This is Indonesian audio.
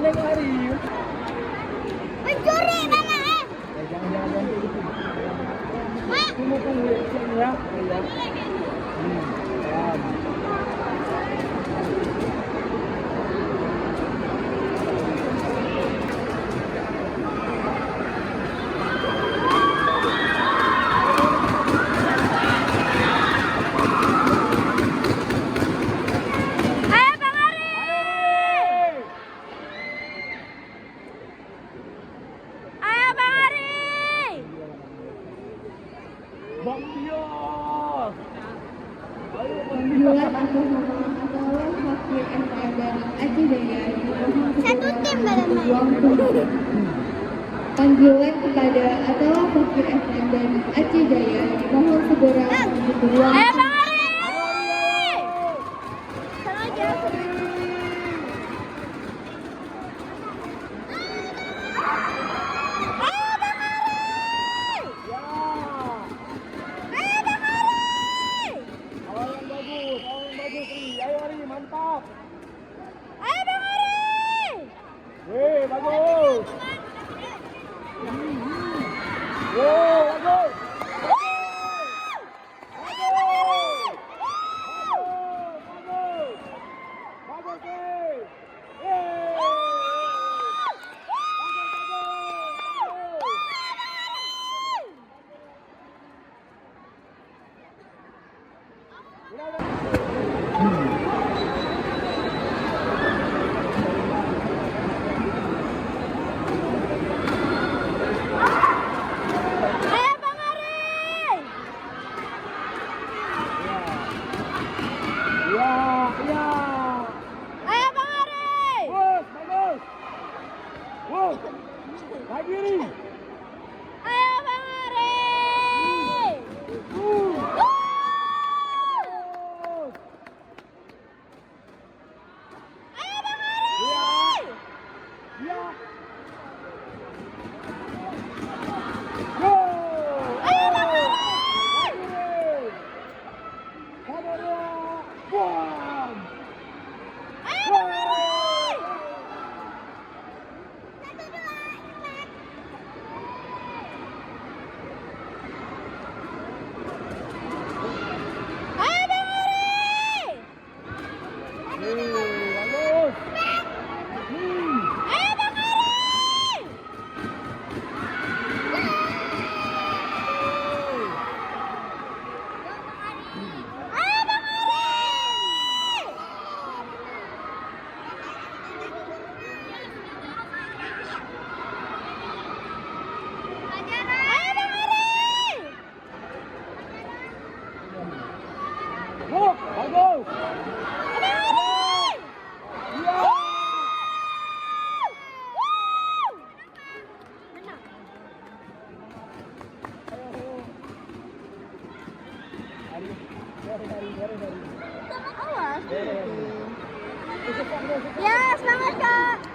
Neng Ari. Mencuri mama. Jangan. Tunggu ya. Bang Dios. Panggilan atau Fakir FM dari Aceh Jaya Satu tim Panggilan kepada atau Fakir FM dari Aceh Jaya mohon segera berjuang. Ayo Bang Ari. Sana aja. Mantap. Ayo Bang Ari. Weh, bagus. Weh, bagus. Lagi. Ayo Bang Ari. Ayo Bang Ari. Ya. Ayo Bang Ari. Ayo Bang Ari. Ayo Bang Ari. Bagus. Ayo Bang Ari. Ayo Bang Ari. Ayo Bang Ari. Bagus. Bang Ari. Ya. Awas. Ya, semangat Kak.